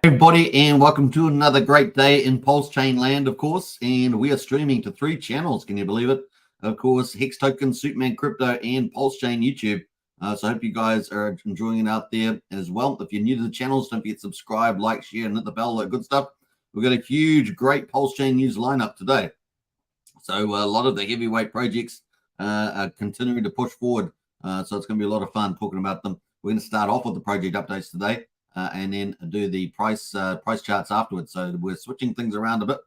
Everybody, and welcome to another great day in Pulsechain land, of course. And we are streaming to 3 channels. Can you believe it? Of course, Hex Token, Superman Crypto, and Pulsechain YouTube. So I hope you guys are enjoying it out there as well. If you're new to the channels, don't forget to subscribe, like, share, and hit the bell, all that good stuff. We've got a huge, great Pulsechain news lineup today. So a lot of the heavyweight projects are continuing to push forward. So it's going to be a lot of fun talking about them. We're going to start off with the project updates today. And then do the price charts afterwards. So we're switching things around a bit.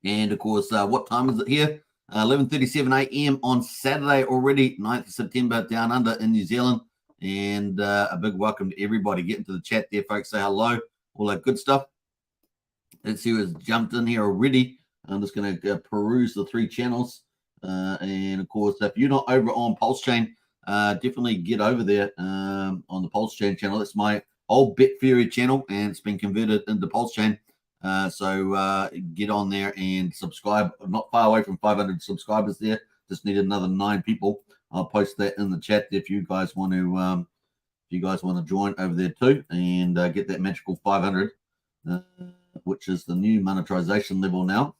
And of course, what time is it here? 11:37 a.m. on Saturday already, 9th of September, down under in New Zealand. And a big welcome to everybody. Get into the chat there, folks. Say hello, all that good stuff. Let's see who has jumped in here already. I'm just going to peruse the 3 channels. And of course, if you're not over on Pulsechain, definitely get over there on the Pulsechain channel. It's my old Bitfury channel, and it's been converted into Pulsechain. So get on there and subscribe. I'm not far away from 500 subscribers there. Just need another 9 people. I'll post that in the chat if you guys want to join over there too, and get that magical 500, which is the new monetization level now.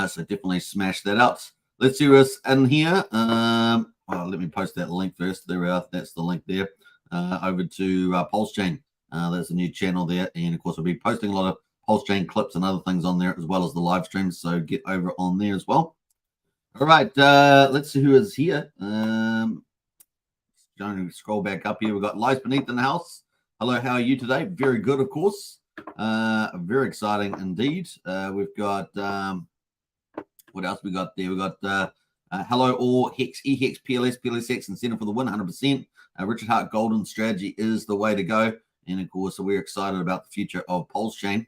So definitely smash that out. Let's see what's in here. Well, let me post that link first. There we are. That's the link there. Over to Pulsechain. There's a new channel there. And, of course, we'll be posting a lot of Pulsechain clips and other things on there, as well as the live streams. So get over on there as well. All right. Let's see who is here. Going to scroll back up here. We've got Lies Beneath in the house. Hello, how are you today? Very good, of course. Very exciting indeed. We've got... what else we got there? We got... hello all, Hex, EHEX, PLS, PLSX, and Center for the win, 100%. Richard Hart Golden strategy is the way to go. And, of course, we're excited about the future of Pulsechain.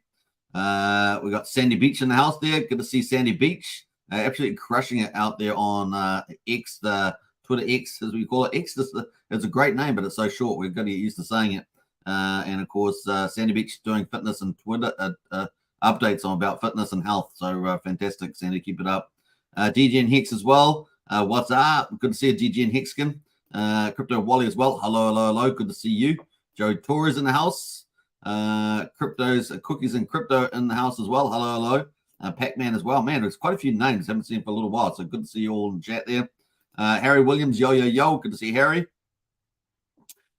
We got Sandy Beach in the house there. Good to see Sandy Beach. Absolutely crushing it out there on X, the Twitter X, as we call it. X, it's a great name, but it's so short. We've got to get used to saying it. And, of course, Sandy Beach doing fitness and Twitter updates on about fitness and health. So fantastic, Sandy. Keep it up. DG and Hex as well. What's up? Good to see you, DG and Hexkin. Crypto Wally as well. Hello. Good to see you. Joe Torres in the house. Cryptos, Cookies and Crypto in the house as well. Hello. Pac-Man as well. Man, there's quite a few names. Haven't seen for a little while. So good to see you all in the chat there. Harry Williams, yo. Good to see Harry.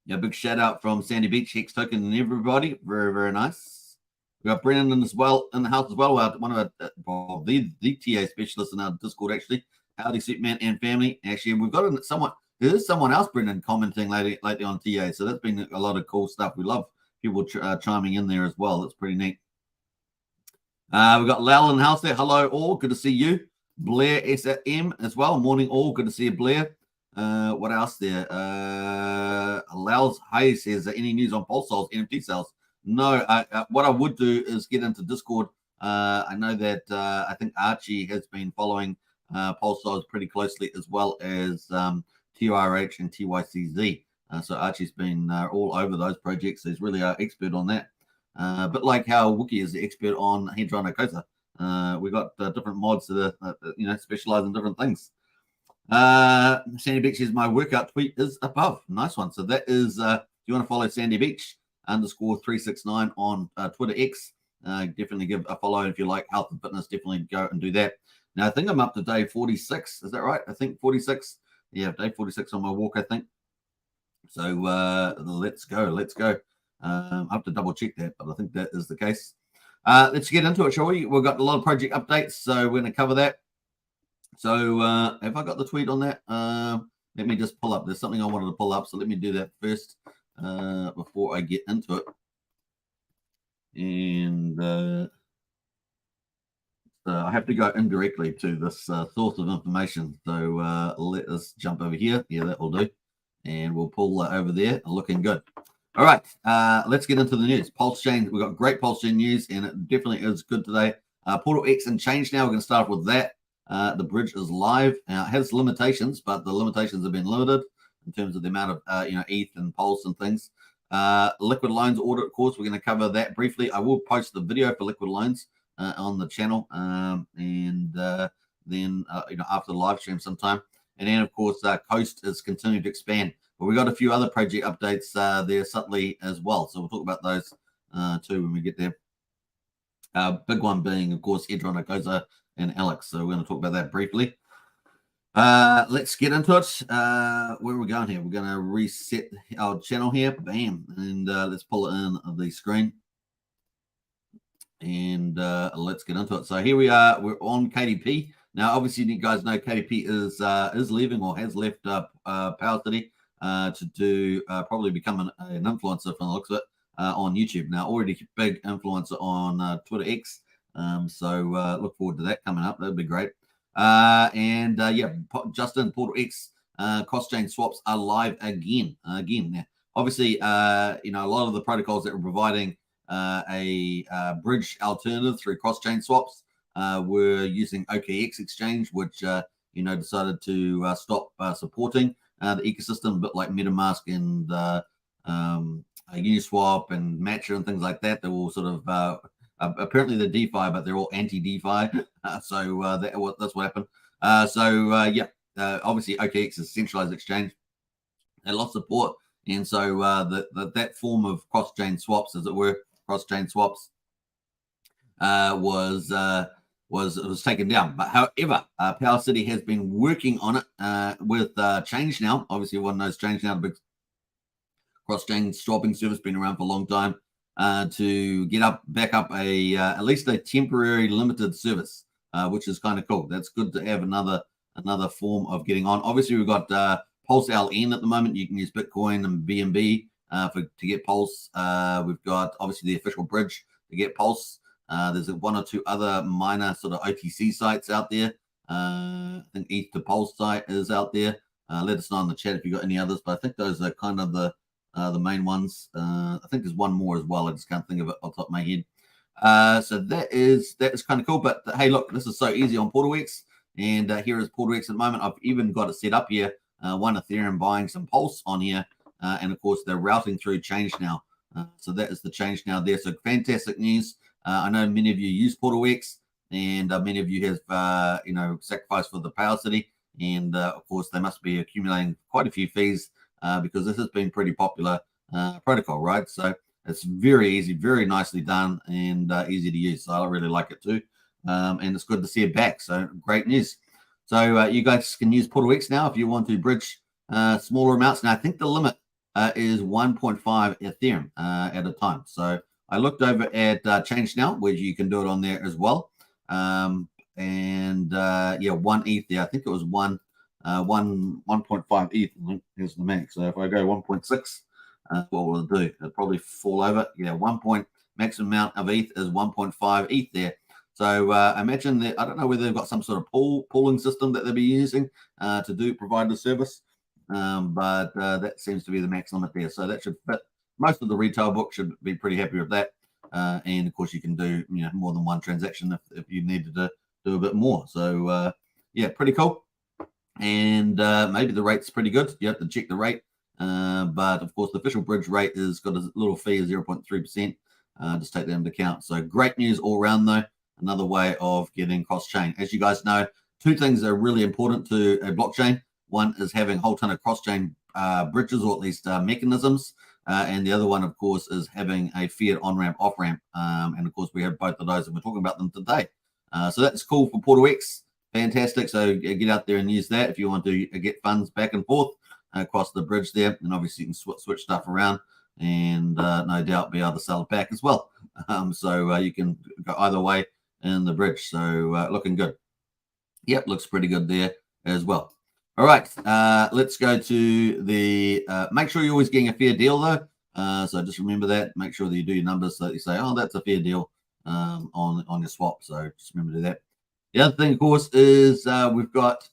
Yeah, big shout out from Sandy Beach, Hex Token, and everybody. Very, very nice. We got Brennan as well in the house as well. One of our the TA specialists in our Discord, actually. Howdy, Superman and family. Actually, we've got there's someone else, Brendan, commenting lately on TA. So that's been a lot of cool stuff. We love people chiming in there as well. That's pretty neat. We've got Lal in the house there. Hello, all. Good to see you. Blair SM as well. Morning, all. Good to see you, Blair. What else there? Lal's Hay says, any news on Pulse sales, NFT sales? No. What I would do is get into Discord. I know that I think Archie has been following Pulse sales pretty closely, as well as TRH and TYCZ. So Archie's been all over those projects. He's really our expert on that. But like how Wookie is the expert on Hadron Kota. We've got different mods that are, specialize in different things. Sandy Beach says my workout tweet is above. Nice one. So that is, if you want to follow Sandy Beach _369 on Twitter X, definitely give a follow. If you like health and fitness, definitely go and do that. Now, I think I'm up to day 46. Is that right? I think 46. Yeah, day 46 on my walk, I think. So let's go. I have to double check that, but I think that is the case. Let's get into it, shall we? We've got a lot of project updates, so we're going to cover that. So have I got the tweet on that? Let me just pull up. There's something I wanted to pull up, so let me do that first before I get into it. And I have to go indirectly to this source of information. So let us jump over here. Yeah, that will do. And we'll pull over there. Looking good. All right. Let's get into the news. Pulsechain. We've got great Pulsechain news, and it definitely is good today. PortalX and ChangeNow. We're going to start with that. The bridge is live. It has limitations, but the limitations have been limited in terms of the amount of ETH and Pulse and things. Liquid loans audit, of course, we're going to cover that briefly. I will post the video for liquid loans on the channel, and then after the live stream sometime. And then, of course, Coast is continuing to expand. but we got a few other project updates there subtly as well. So we'll talk about those too when we get there. Big one being, of course, Edron, Akosa, and Alex. So we're going to talk about that briefly. Let's get into it. Where are we going here? We're going to reset our channel here. Bam. And let's pull it in the screen. And let's get into it. So here we are. We're on KDP. Now, obviously, you guys know KDP is leaving or has left PowerCity to do probably become an influencer from the looks of it on YouTube. Now, already big influencer on Twitter X. So look forward to that coming up. That'd be great. Yeah, Justin, PortalX cross-chain swaps are live again. Now, obviously, you know, a lot of the protocols that were providing a bridge alternative through cross-chain swaps were using OKX exchange, which you know, decided to stop supporting the ecosystem, a bit like MetaMask and Uniswap and Matcher and things like that. They're all sort of apparently they're DeFi, but they're all anti-DeFi. So that's what happened. Yeah, obviously OKX is a centralized exchange. They lost support, and so that form of cross-chain swaps, as it were, cross-chain swaps, was taken down. But however, PowerCity has been working on it with ChangeNow. Obviously, everyone knows ChangeNow, the big cross-chain swapping service, been around for a long time. To get back up at least a temporary limited service, which is kind of cool. That's good to have another form of getting on. Obviously, we've got PulseLN at the moment. You can use Bitcoin and BNB to get Pulse. We've got obviously the official bridge to get Pulse. There's one or two other minor sort of OTC sites out there. I think ETH to Pulse site is out there. Let us know in the chat if you've got any others, but I think those are kind of the main ones. I think there's one more as well. I just can't think of it off the top of my head. So that is kind of cool. But hey, look, this is so easy on PortalX, and here is PortalX at the moment. I've even got it set up here. One Ethereum buying some Pulse on here, and of course they're routing through ChangeNow. So that is the ChangeNow there. So fantastic news. I know many of you use PortalX, and many of you have you know, sacrificed for the PowerCity, and of course they must be accumulating quite a few fees. Because this has been pretty popular protocol, right? So it's very easy, very nicely done, and easy to use. So I really like it too, and it's good to see it back. So great news. So you guys can use PortalX now if you want to bridge smaller amounts. Now I think the limit is 1.5 Ethereum at a time. So I looked over at ChangeNow, where you can do it on there as well. Yeah, 1 ETH there. I think it was 1.5 ETH. Here's the max. So if I go 1.6, what will it do? It'll probably fall over. Yeah, maximum amount of ETH is 1.5 ETH there. So imagine that. I don't know whether they've got some sort of pooling system that they'll be using to provide the service, but that seems to be the max limit there. So that should fit. Most of the retail book should be pretty happy with that. And of course, you can do, you know, more than one transaction if you needed to do a bit more. So yeah, pretty cool. And maybe the rate's pretty good. You have to check the rate. But of course, the official bridge rate has got a little fee of 0.3%. Just take that into account. So great news all around, though. Another way of getting cross-chain. As you guys know, two things are really important to a blockchain. One is having a whole ton of cross-chain bridges, or at least mechanisms. And the other one, of course, is having a fiat on-ramp, off-ramp. And of course, we have both of those, and we're talking about them today. So that's cool for PortalX. Fantastic. So get out there and use that if you want to get funds back and forth across the bridge there. And obviously, you can switch stuff around, and no doubt be able to sell it back as well. So you can go either way in the bridge. So looking good. Yep, looks pretty good there as well. All right, let's go to the, make sure you're always getting a fair deal though. So just remember that, make sure that you do your numbers so that you say, oh, that's a fair deal on your swap. So just remember to do that. The other thing, of course, is we've got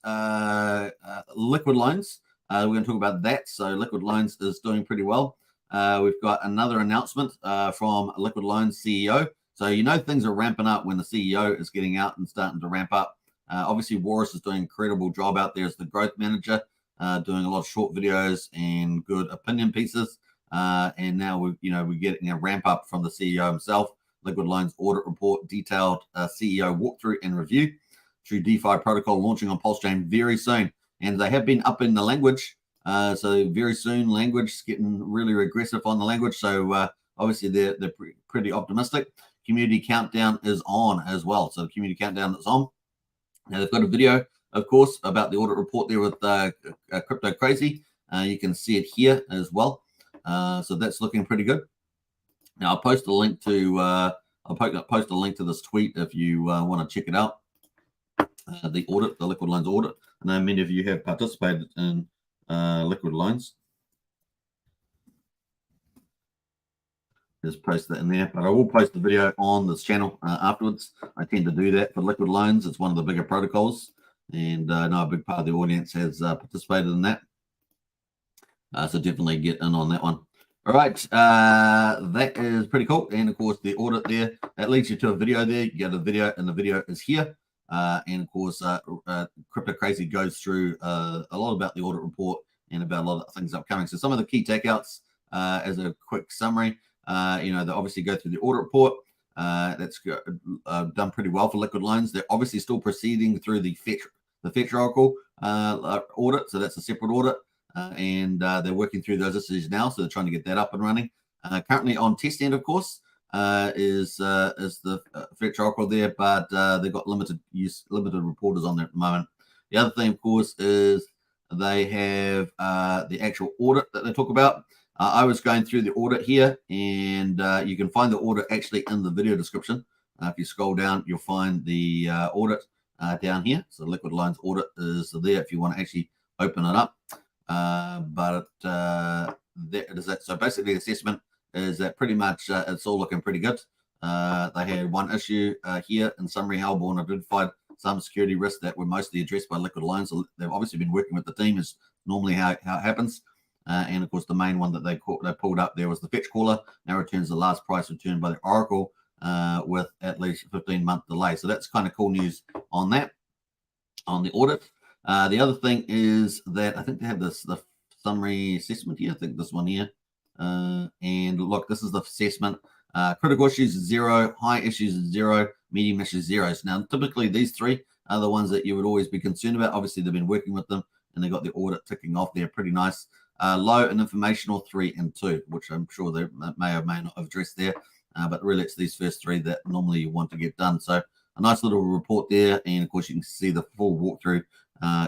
liquid loans. We're going to talk about that. So liquid loans is doing pretty well. We've got another announcement from Liquid Loans CEO. So you know things are ramping up when the CEO is getting out and starting to ramp up. Obviously, Warris is doing an incredible job out there as the growth manager, doing a lot of short videos and good opinion pieces. And now we're getting a ramp up from the CEO himself. Liquid Loans audit report, detailed CEO walkthrough and review. True DeFi protocol launching on Pulsechain very soon. And they have been upping the language So very soon, language is getting really regressive on the language. So obviously they're pretty optimistic. Community countdown is on as well. So the community countdown is on. Now they've got a video, of course, about the audit report there with Crypto Crazy. You can see it here as well. So that's looking pretty good. Now I'll post a link to post a link to this tweet if you want to check it out. The audit, the Liquid Loans audit. I know many of you have participated in Liquid Loans. Just post that in there, but I will post the video on this channel afterwards. I tend to do that for Liquid Loans. It's one of the bigger protocols, and I know a big part of the audience has participated in that. So definitely get in on that one. All right, that is pretty cool. And of course, the audit there, that leads you to a video there. You get a video, and the video is here. And of course, Crypto Crazy goes through a lot about the audit report and about a lot of things upcoming. So some of the key takeouts as a quick summary. They obviously go through the audit report. That's done pretty well for Liquid Loans. They're obviously still proceeding through the Fetch Oracle audit. So that's a separate audit. And they're working through those issues now. So they're trying to get that up and running. Currently on testnet, of course, is the Fetch Oracle there, but they've got limited reporters on there at the moment. The other thing, of course, is they have the actual audit that they talk about. I was going through the audit here, and you can find the audit actually in the video description. If you scroll down, you'll find the audit down here. So Liquid Loans audit is there if you want to actually open it up. So basically the assessment is that pretty much it's all looking pretty good. They had one issue here in summary. Halborn identified some security risks that were mostly addressed by Liquid Loans. So they've obviously been working with the team, is normally how it happens. And of course, the main one that they pulled up there was the fetch caller. Now returns the last price returned by the Oracle with at least a 15-month delay. So that's kind of cool news on that, on the audit. The other thing is that I think they have the summary assessment here. I think this one here. And look, this is the assessment. Critical issues is 0, high issues is 0, medium issues 0. So now, typically these three are the ones that you would always be concerned about. Obviously, they've been working with them, and they got the audit ticking off there. Pretty nice. Low and informational 3 and 2, which I'm sure they may or may not have addressed there. But really, it's these first three that normally you want to get done. So a nice little report there. And of course, you can see the full walkthrough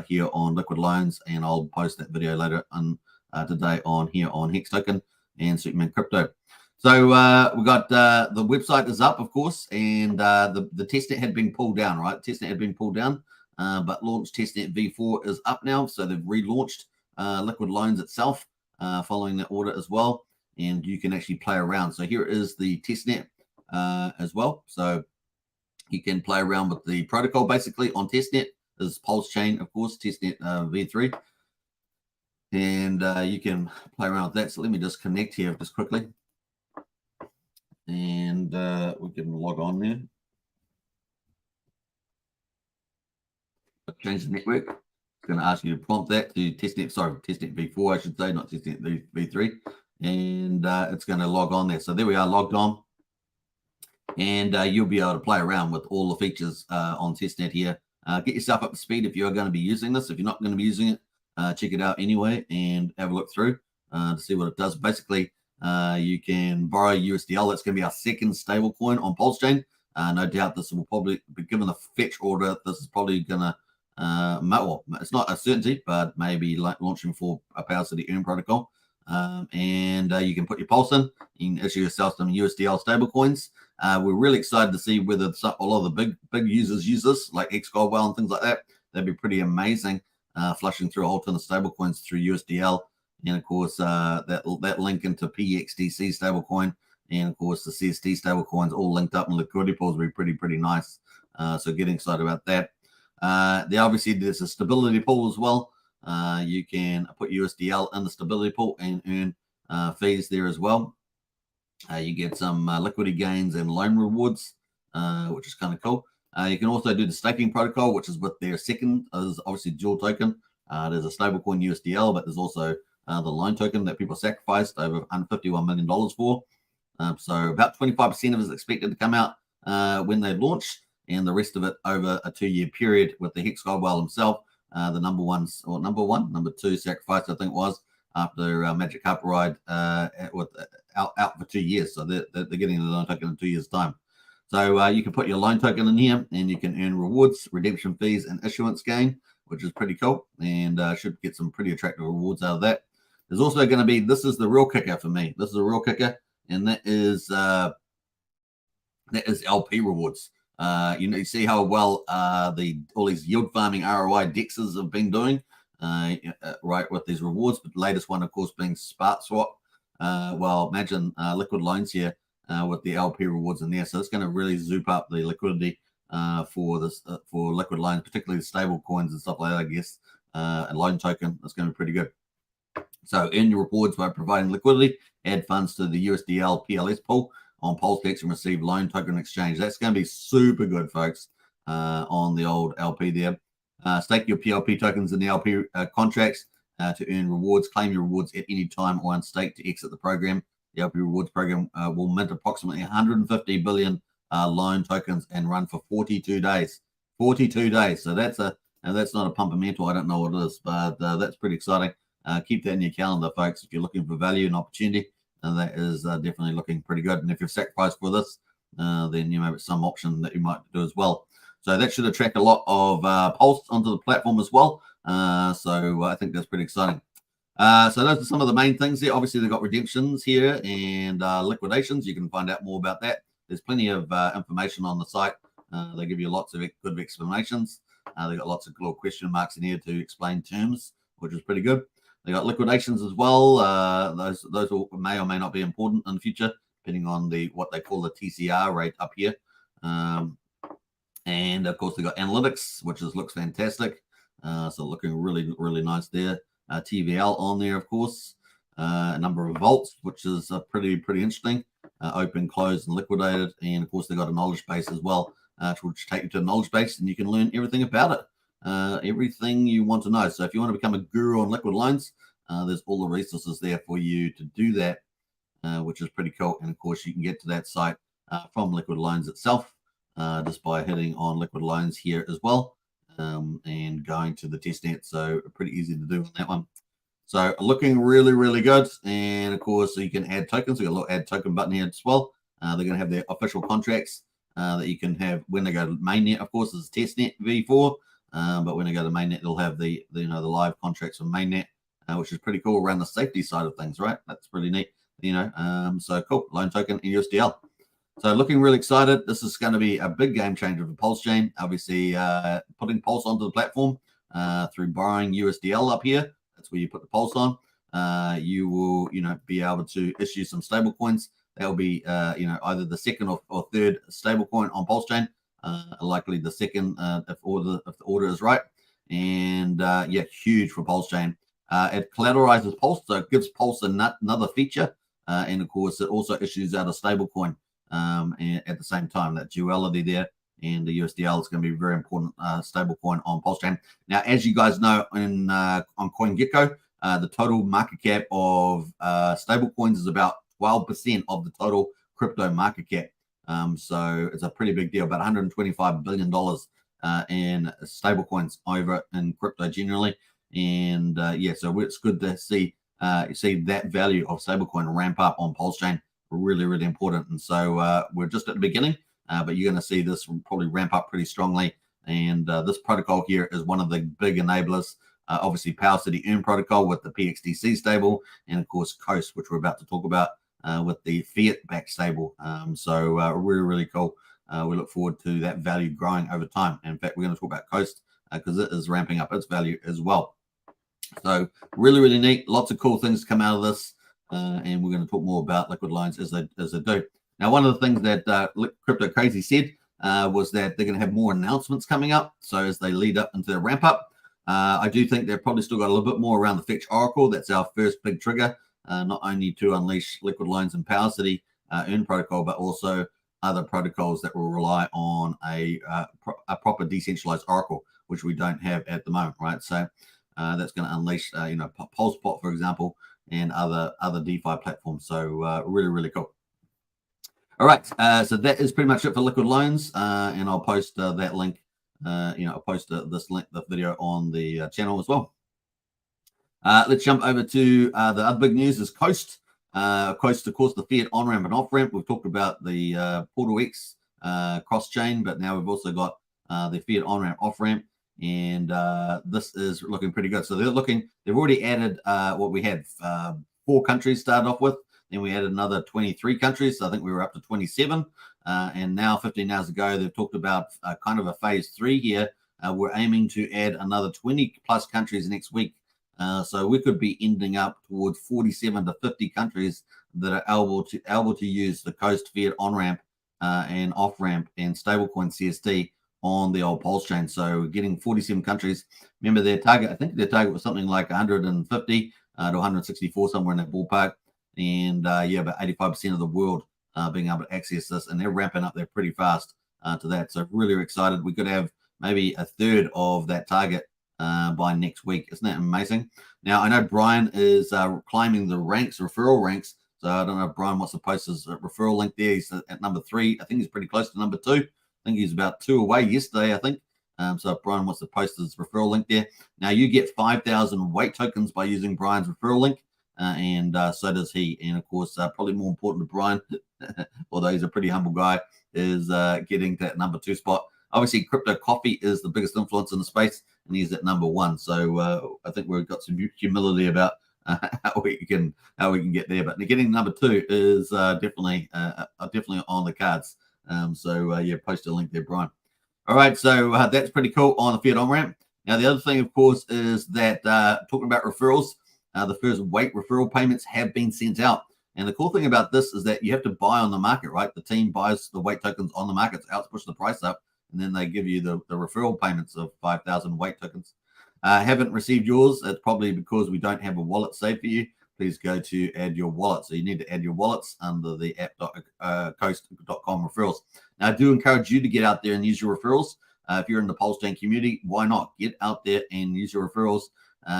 here on Liquid Loans. And I'll post that video later on today on here on Hex Token and Superman Crypto. So we got the website is up, of course, and the testnet had been pulled down, right? Testnet had been pulled down, but launch testnet v4 is up now. So they've relaunched Liquid Loans itself following the audit as well, and you can actually play around. So here is the testnet as well. So you can play around with the protocol basically on testnet. This is Pulsechain, of course, testnet v3, and you can play around with that. So let me just connect here just quickly, and we can log on there. Change the network. It's going to ask you to prompt that to testnet v4, I should say, not testnet v3, and it's going to log on there. So there we are, logged on, and you'll be able to play around with all the features on testnet here. Get yourself up to speed if you're going to be using this. If you're not going to be using it, check it out anyway and have a look through to see what it does. Basically, you can borrow USDL. That's going to be our second stable coin on Pulsechain. No doubt this will probably be given the fetch order. This is probably going to, well, it's not a certainty, but maybe like launching for a Power City Earn protocol. And you can put your pulse in. You can issue yourself some USDL stable coins. We're really excited to see whether a lot of the big users use this, like X Goldwell and things like that. That'd be pretty amazing, flushing through a whole ton of stable coins through USDL. And of course, that link into PXDC stablecoin, and of course the CST stablecoins all linked up in liquidity pools will be pretty nice. So getting excited about that. Obviously there's a stability pool as well. You can put USDL in the stability pool and earn fees there as well. You get some liquidity gains and loan rewards, which is kind of cool. You can also do the staking protocol, which is with their second, is obviously dual token. There's a stablecoin USDL, but there's also the loan token that people sacrificed over $151 million for. So about 25% of it is expected to come out when they launch, and the rest of it over a 2-year period with the Hex Goldwell himself. the number two sacrifice, I think it was, after Magic Carpet Ride out for 2 years. So they're getting the loan token in 2 years' time. So you can put your loan token in here, and you can earn rewards, redemption fees, and issuance gain, which is pretty cool, and should get some pretty attractive rewards out of that. There's also going to be, this is the real kicker for me. This is a real kicker, and that is LP rewards. You see how well all these yield farming ROI dexes have been doing, right, with these rewards. But the latest one, of course, being Spark Swap. Well, imagine liquid loans here with the LP rewards in there. So it's going to really zoop up the liquidity for liquid loans, particularly the stable coins and stuff like that, I guess. A loan token, that's going to be pretty good. So earn your rewards by providing liquidity, add funds to the USDL PLS pool on Pulsechain and receive loan token exchange. That's going to be super good, folks, on the old LP there. Stake your PLP tokens in the LP contracts to earn rewards. Claim your rewards at any time or unstake to exit the program. The LP rewards program will mint approximately 150 billion loan tokens and run for 42 days. 42 days. So that's not a pump of mental. I don't know what it is, but that's pretty exciting. Keep that in your calendar, folks, if you're looking for value and opportunity. And that is definitely looking pretty good. And if you've sacrificed for this, then you may have some option that you might do as well. So that should attract a lot of Pulse onto the platform as well. So I think that's pretty exciting. So those are some of the main things there. Obviously, they've got redemptions here and liquidations. You can find out more about that. There's plenty of information on the site. They give you lots of good explanations. They've got lots of little question marks in here to explain terms, which is pretty good. They got liquidations as well. Those may or may not be important in the future, depending on what they call the TCR rate up here. And of course, they got analytics, which looks fantastic. So looking really, really nice there. TVL on there, of course. A number of vaults, which is pretty interesting. Open, closed, and liquidated. And of course, they got a knowledge base as well, which take you to a knowledge base, and you can learn everything about it. Everything you want to know. So if you want to become a guru on liquid loans, there's all the resources there for you to do that, which is pretty cool. And of course, you can get to that site from Liquid Loans itself just by hitting on Liquid Loans here as well and going to the testnet. So pretty easy to do on that one. So looking really, really good. And of course, you can add tokens. We've got a little add token button here as well. They're going to have their official contracts that you can have when they go to mainnet. Of course, is testnet v4. But when I go to mainnet, they'll have the live contracts from mainnet, which is pretty cool around the safety side of things, right? That's pretty neat, So cool, loan token in USDL. So looking really excited. This is going to be a big game changer for Pulsechain. Obviously, putting Pulse onto the platform through borrowing USDL up here. That's where you put the Pulse on. You will, be able to issue some stable coins. That'll be, either the second or third stable coin on Pulsechain. Likely the second if the order is right, and huge for Pulsechain. It collateralizes Pulse, so it gives Pulse another feature, and of course it also issues out a stable coin at the same time. That duality there, and the USDL is going to be a very important stable coin on Pulsechain. Now, as you guys know, on CoinGecko, the total market cap of stable coins is about 12% of the total crypto market cap. So it's a pretty big deal, about $125 billion in stablecoins over in crypto generally. And so it's good to see that value of stablecoin ramp up on Pulsechain. Really, really important. And so we're just at the beginning, but you're going to see this probably ramp up pretty strongly. And this protocol here is one of the big enablers. Obviously, Power City Earn protocol with the PXDC stable, and of course, Coast, which we're about to talk about. With the fiat-backed stable. So really, really cool. We look forward to that value growing over time. In fact, we're going to talk about Coast because it is ramping up its value as well. So really, really neat. Lots of cool things to come out of this. And we're going to talk more about liquid loans as they do. Now, one of the things that Crypto Crazy said was that they're going to have more announcements coming up. So as they lead up into their ramp up, I do think they've probably still got a little bit more around the Fetch Oracle. That's our first big trigger. Not only to unleash liquid loans and Power City Earn protocol, but also other protocols that will rely on a proper decentralized Oracle, which we don't have at the moment, right? So that's going to unleash, PulsePot, for example, and other DeFi platforms. So really, really cool. All right, so that is pretty much it for liquid loans, and I'll post that link I'll post this link, the video on the channel as well. Let's jump over to the other big news is Coast. Coast, of course, the fiat on-ramp and off-ramp. We've talked about the PortalX cross-chain, but now we've also got the fiat on-ramp, off-ramp, and this is looking pretty good. So they've already added what we had 4 countries started off with. Then we added another 23 countries. So I think we were up to 27. And now 15 hours ago, they've talked about kind of a phase 3 here. We're aiming to add another 20 plus countries next week. So we could be ending up towards 47 to 50 countries that are able to use the Coast fiat on-ramp and off-ramp and stablecoin CST on the old Pulsechain. So we're getting 47 countries. Remember their target, I think their target was something like 150 to 164, somewhere in that ballpark. And yeah, about 85% of the world being able to access this, and they're ramping up there pretty fast to that. So really excited. We could have maybe a third of that target by next week. Isn't that amazing? Now, I know Brian is climbing the ranks, referral ranks. So I don't know if Brian wants to post his referral link there. He's at number 3. I think he's pretty close to number 2. I think he's about 2 away yesterday, I think. So if Brian wants to post his referral link there. Now, you get 5,000 weight tokens by using Brian's referral link. And so does he. And of course, probably more important to Brian, although he's a pretty humble guy, is getting that number 2 spot. Obviously, Crypto Coffee is the biggest influence in the space, and he's at number 1. So I think we've got some humility about how we can get there. But getting number 2 is definitely on the cards. Yeah, post a link there, Brian. All right, so that's pretty cool on the fiat on ramp. Now the other thing, of course, is that talking about referrals. The first weight referral payments have been sent out. And the cool thing about this is that you have to buy on the market, right? The team buys the weight tokens on the market to push the price up, and then they give you the referral payments of 5,000 weight tokens. Haven't received yours. It's probably because we don't have a wallet saved for you. Please go to add your wallet. So you need to add your wallets under the app.coast.com referrals. Now, I do encourage you to get out there and use your referrals. If you're in the Pulsechain community, why not get out there and use your referrals?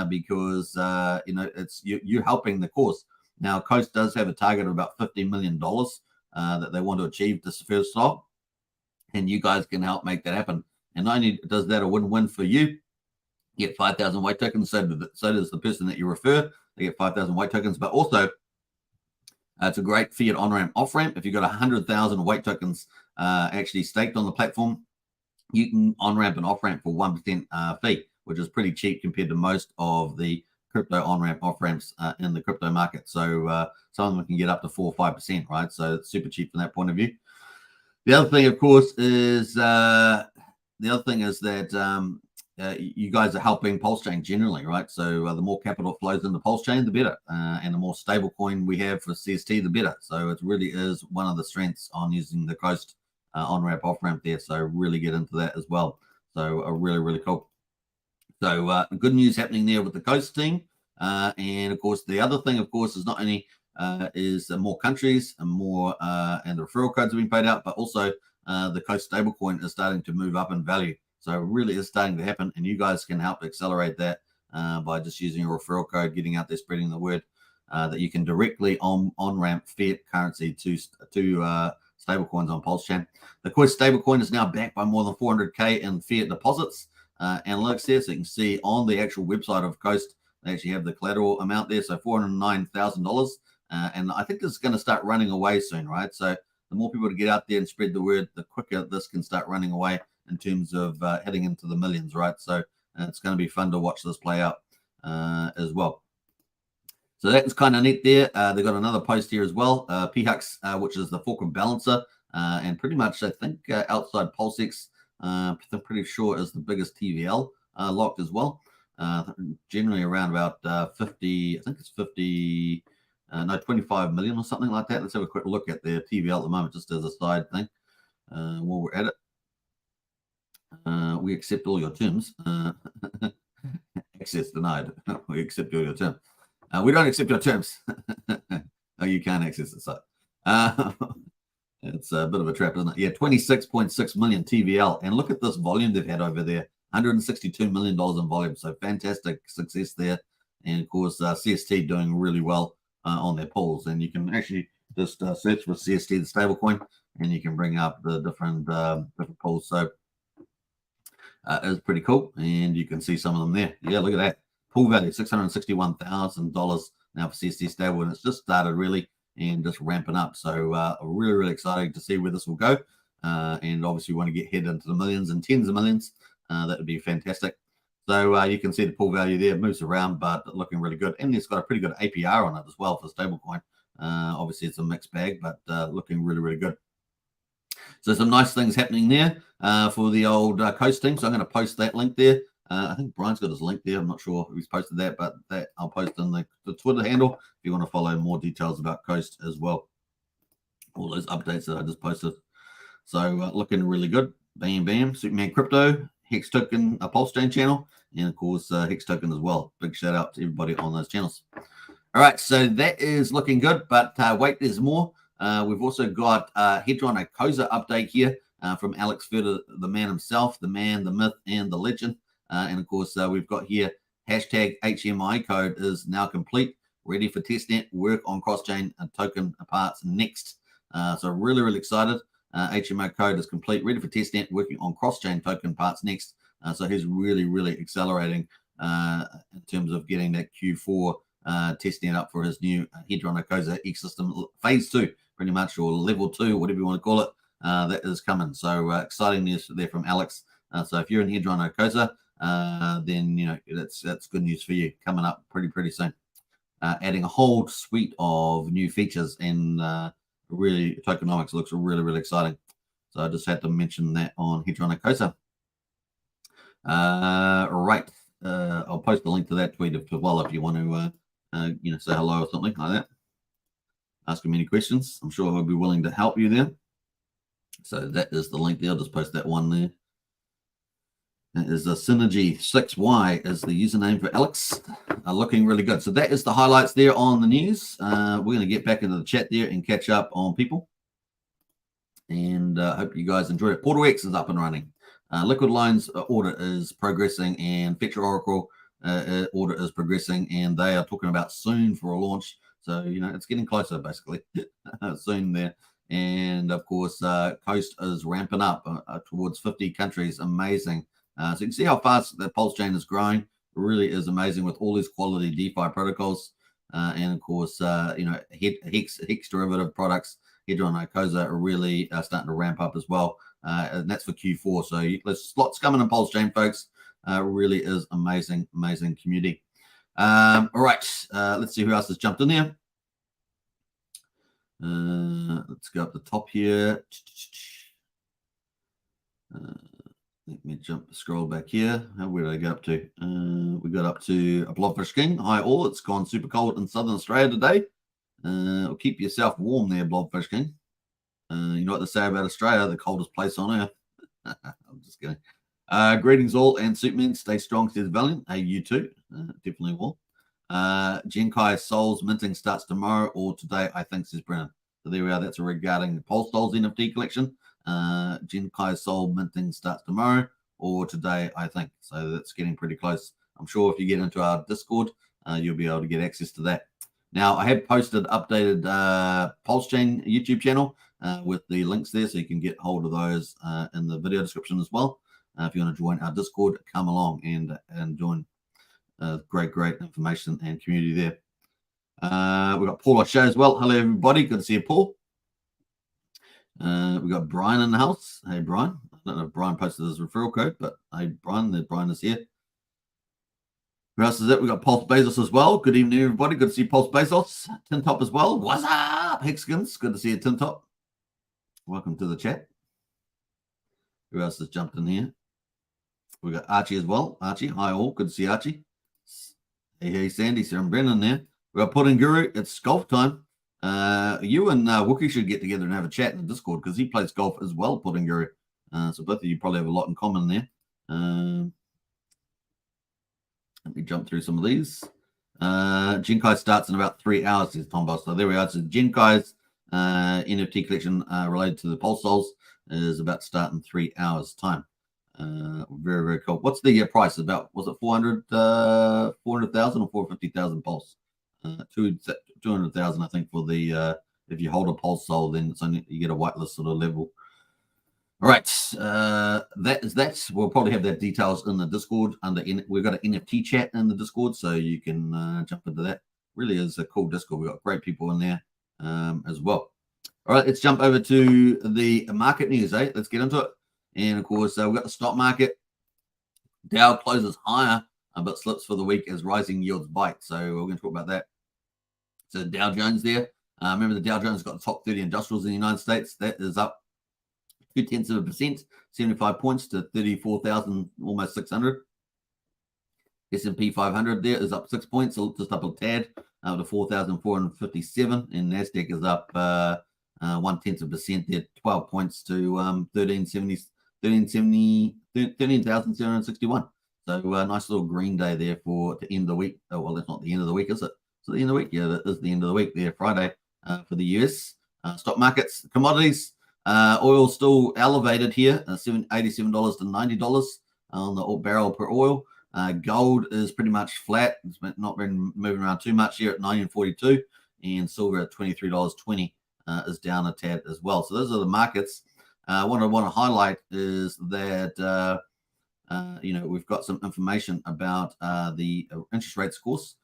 Because it's you're helping the cause. Now, Coast does have a target of about $50 million that they want to achieve this first stop, and you guys can help make that happen. And not only does that a win-win for you, you get 5,000 white tokens. So does the person that you refer. They get 5,000 white tokens, but also it's a great fiat on-ramp, off-ramp. If you've got 100,000 white tokens actually staked on the platform, you can on-ramp and off-ramp for 1% fee, which is pretty cheap compared to most of the crypto on-ramp, off-ramps in the crypto market. So some of them can get up to 4 or 5%, right? So it's super cheap from that point of view. The other thing, of course, is that you guys are helping Pulsechain generally, right? So the more capital flows into Pulsechain, the better. And the more stable coin we have for CST, the better. So it really is one of the strengths on using the Coast on-ramp, off-ramp there. So really get into that as well. So really, really cool. So good news happening there with the Coast team. And of course, the other thing, of course, is not only is more countries and more and the referral codes have been paid out, but also the Coast stablecoin is starting to move up in value. So it really is starting to happen, and you guys can help accelerate that by just using a referral code, getting out there, spreading the word that you can directly on-ramp fiat currency to stablecoins on Pulsechain. The Coast stablecoin is now backed by more than 400K in fiat deposits. Analytics there, so you can see on the actual website of Coast, they actually have the collateral amount there, so $409,000. And I think this is going to start running away soon, right? So the more people to get out there and spread the word, the quicker this can start running away in terms of heading into the millions, right? So it's going to be fun to watch this play out as well. So that's kind of neat there. They've got another post here as well, PHUX, which is the Fulcrum Balancer. And pretty much, I think, outside PulseX, I'm pretty sure is the biggest TVL locked as well. Generally around about 50, I think it's 50, 25 million or something like that. Let's have a quick look at their TVL at the moment, just as a side thing while we're at it. We accept all your terms. Access denied. We accept all your terms. We don't accept your terms. No, you can't access the site. It's a bit of a trap, isn't it? Yeah, 26.6 million TVL. And look at this volume they've had over there. $162 million in volume. So fantastic success there. And of course, CST doing really well on their polls. And you can actually just search for CST, the stablecoin, and you can bring up the different polls. So is pretty cool. And you can see some of them there. Yeah, look at that. Pool value, $661,000 now for CST stable. And it's just started really and just ramping up. So really, really exciting to see where this will go. And obviously, we want to get head into the millions and tens of millions. That would be fantastic. So you can see the pool value there moves around, but looking really good. And it's got a pretty good APR on it as well for stablecoin. Obviously, it's a mixed bag, but looking really, really good. So some nice things happening there for the old Coast team. So I'm going to post that link there. I think Brian's got his link there. I'm not sure who's posted that, but that I'll post in the Twitter handle if you want to follow more details about Coast as well. All those updates that I just posted. So looking really good. Bam, bam. Superman Crypto, Hex Token, a Pulsechain channel, and of course Hex Token as well. Big shout out to everybody on those channels. All right, so that is looking good, but wait, there's more. We've also got Hedron Akosa update here from Alex Furter, the man himself, the man, the myth, and the legend. And of course, we've got here hashtag HMI code is now complete, ready for testnet, work on cross-chain and token parts next. So really, really excited. HMI code is complete, ready for testnet, working on cross-chain token parts next. So he's really, really accelerating in terms of getting that Q4 testnet up for his new Hedron Akosa ecosystem phase 2, pretty much, or level 2, whatever you want to call it. That is coming. So exciting news there from Alex. So if you're in Hedron Akosa, then you know that's good news for you coming up pretty soon. Adding a whole suite of new features, and really tokenomics looks really, really exciting. So I just had to mention that on Hedron Akosa. Right. I'll post the link to that tweet as well if you want to say hello or something like that. Ask him any questions. I'm sure he'll be willing to help you there. So that is the link there. I'll just post that one there. That is a Synergy6Y is the username for Alex. Looking really good. So that is the highlights there on the news. We're going to get back into the chat there and catch up on people. And hope you guys enjoyed it. PortalX is up and running. Liquid Loans audit is progressing, and Fetcher Oracle audit is progressing, and they are talking about soon for a launch. So, it's getting closer, basically, soon there. And, of course, Coast is ramping up towards 50 countries. Amazing. So you can see how fast the Pulsechain is growing. It really is amazing with all these quality DeFi protocols. And, of course, Hex derivative products, Hedron Akosa, are really starting to ramp up as well. And that's for Q4. So there's slots coming in Pulsechain, folks. Really is amazing community. All right. Let's see who else has jumped in there. Let's go up the top here. Let me scroll back here. Where did I go up to? We got up to a Blobfish King. Hi all. It's gone super cold in Southern Australia today. Well, keep yourself warm there, Blobfish King. You know what they say about Australia, the coldest place on earth. I'm just kidding. Greetings all, and Superman, stay strong, stay valiant. Hey, you too. Definitely will. Genkai Souls minting starts tomorrow or today, I think, says Brennan. So there we are. That's regarding the Pulse Souls NFT collection. Genkai Soul minting starts tomorrow or today, I think. So that's getting pretty close. I'm sure if you get into our Discord, you'll be able to get access to that. Now, I have posted updated Pulsechain YouTube channel with the links there, so you can get hold of those in the video description as well. If you want to join our Discord, come along and join. Great information and community there. We've got Paul O'Shea as well. Hello, everybody. Good to see you, Paul. We've got Brian in the house. Hey, Brian. I don't know if Brian posted his referral code, but hey, Brian, Brian is here. Who else is it? We've got Pulse Bezos as well. Good evening, everybody. Good to see Pulse Bezos. Tin Top as well. What's up, Hexkins? Good to see you, Tin Top. Welcome to the chat. Who else has jumped in here? We've got Archie as well. Archie, hi all. Good to see Archie. Hey, Sandy, Sarah and Brennan there. We've got Pudding Guru. It's golf time. You and Wookie should get together and have a chat in the Discord because he plays golf as well, Pudding Guru. So both of you probably have a lot in common there. Let me jump through some of these. Genkai starts in about 3 hours, says Tom Boss. So there we are. So Genkai's NFT collection related to the Pulse Souls is about to start in 3 hours' time. Very cool. What's the price? About, was it 400,000 or 450,000 Pulse? 200,000, I think, for the if you hold a Pulse Soul, then it's only, you get a whitelist sort of level. All right, that's we'll probably have that details in the Discord we've got an NFT chat in the Discord, so you can jump into that. Really is a cool Discord. We've got great people in there as well. All right, let's jump over to the market news. Let's get into it. And of course, we've got the stock market. Dow closes higher, but slips for the week as rising yields bite. So we're going to talk about that. So Dow Jones there. Remember, the Dow Jones got the top 30 industrials in the United States. That is up 0.2%, 75 points to 34,000, almost 600. S&P 500 there is up 6 points, just up a tad, to 4,457. And NASDAQ is up 0.1% there, 12 points to 13,761. So a nice little green day there for the end of the week. Oh, well, that's not the end of the week, is it? So the end of the week, yeah, that is the end of the week there, Friday for the US. Stock markets, commodities, oil still elevated here, $87 to $90 on the barrel per oil. Gold is pretty much flat. It's not been moving around too much here at $19.42, and silver at $23.20 is down a tad as well. So those are the markets. What I want to highlight is that we've got some information about the interest rates course.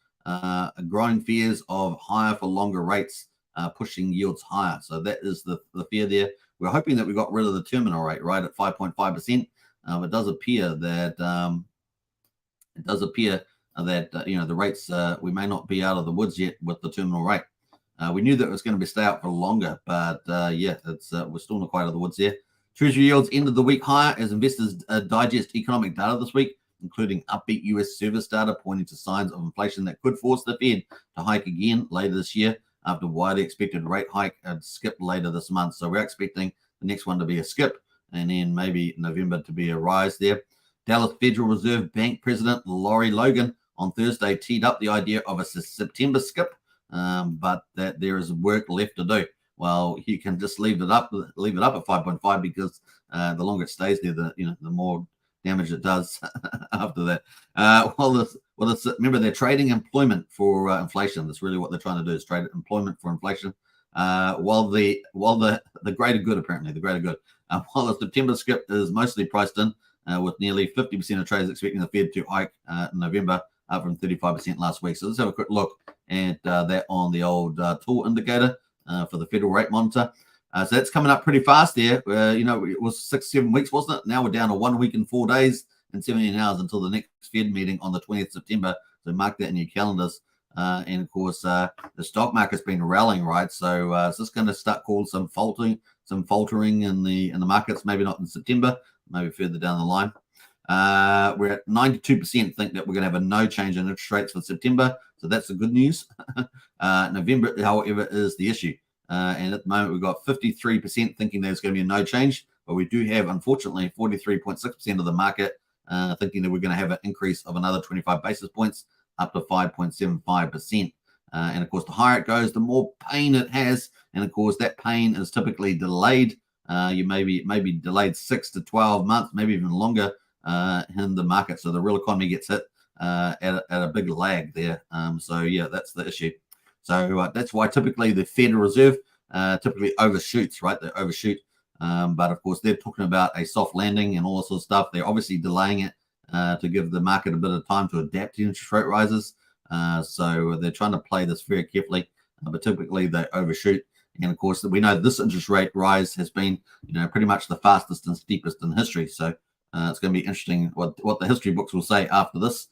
Growing fears of higher for longer rates pushing yields higher. So that is the fear there. We're hoping that we got rid of the terminal rate right at 5.5%. It does appear that the rates we may not be out of the woods yet with the terminal rate. We knew that it was going to be stay out for longer, but it's we're still not quite out of the woods there. Treasury yields ended the week higher as investors digest economic data this week, including upbeat U.S. service data pointing to signs of inflation that could force the Fed to hike again later this year after widely expected rate hike had skipped later this month. So we're expecting the next one to be a skip and then maybe November to be a rise there. Dallas Federal Reserve Bank President Lori Logan on Thursday teed up the idea of a September skip, but that there is work left to do. Well, you can just leave it up at 5.5 because the longer it stays there, the more damage it does after that. Remember, they're trading employment for inflation. That's really what they're trying to do, is trade employment for inflation. While the greater good, apparently, the greater good. While the September skip is mostly priced in, with nearly 50% of traders expecting the Fed to hike in November, up from 35% last week. So let's have a quick look at that on the old tool indicator for the Federal Rate Monitor. So that's coming up pretty fast there. It was 6-7 weeks, wasn't it? Now we're down to 1 week and 4 days and 17 hours until the next Fed meeting on the 20th September. So mark that in your calendars. And of course, the stock market's been rallying, right? So it's just going to start causing some faltering in the markets. Maybe not in September, maybe further down the line. We're at 92% think that we're going to have a no change in interest rates for September. So that's the good news. November, however, is the issue. And at the moment, we've got 53% thinking there's going to be a no change. But we do have, unfortunately, 43.6% of the market thinking that we're going to have an increase of another 25 basis points up to 5.75%. And of course, the higher it goes, the more pain it has. And of course, that pain is typically delayed. You maybe delayed 6 to 12 months, maybe even longer in the market. So the real economy gets hit at a big lag there. So yeah, that's the issue. So that's why typically the Federal Reserve typically overshoots, right? They overshoot. But of course, they're talking about a soft landing and all this sort of stuff. They're obviously delaying it to give the market a bit of time to adapt to interest rate rises. So they're trying to play this very carefully, but typically they overshoot. And of course, we know this interest rate rise has been, pretty much the fastest and steepest in history. So it's going to be interesting what the history books will say after this.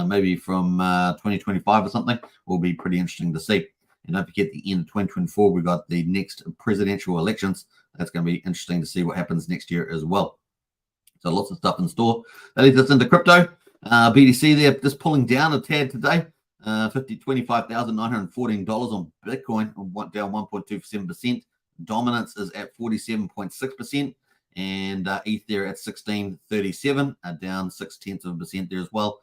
Maybe from 2025 or something will be pretty interesting to see. And don't forget, the end of 2024, we've got the next presidential elections. That's going to be interesting to see what happens next year as well. So lots of stuff in store. That leads us into crypto. BTC there just pulling down a tad today. $25,914 on Bitcoin, down 1.27%. Dominance is at 47.6%. And ETH there at 1637, down 0.6% there as well.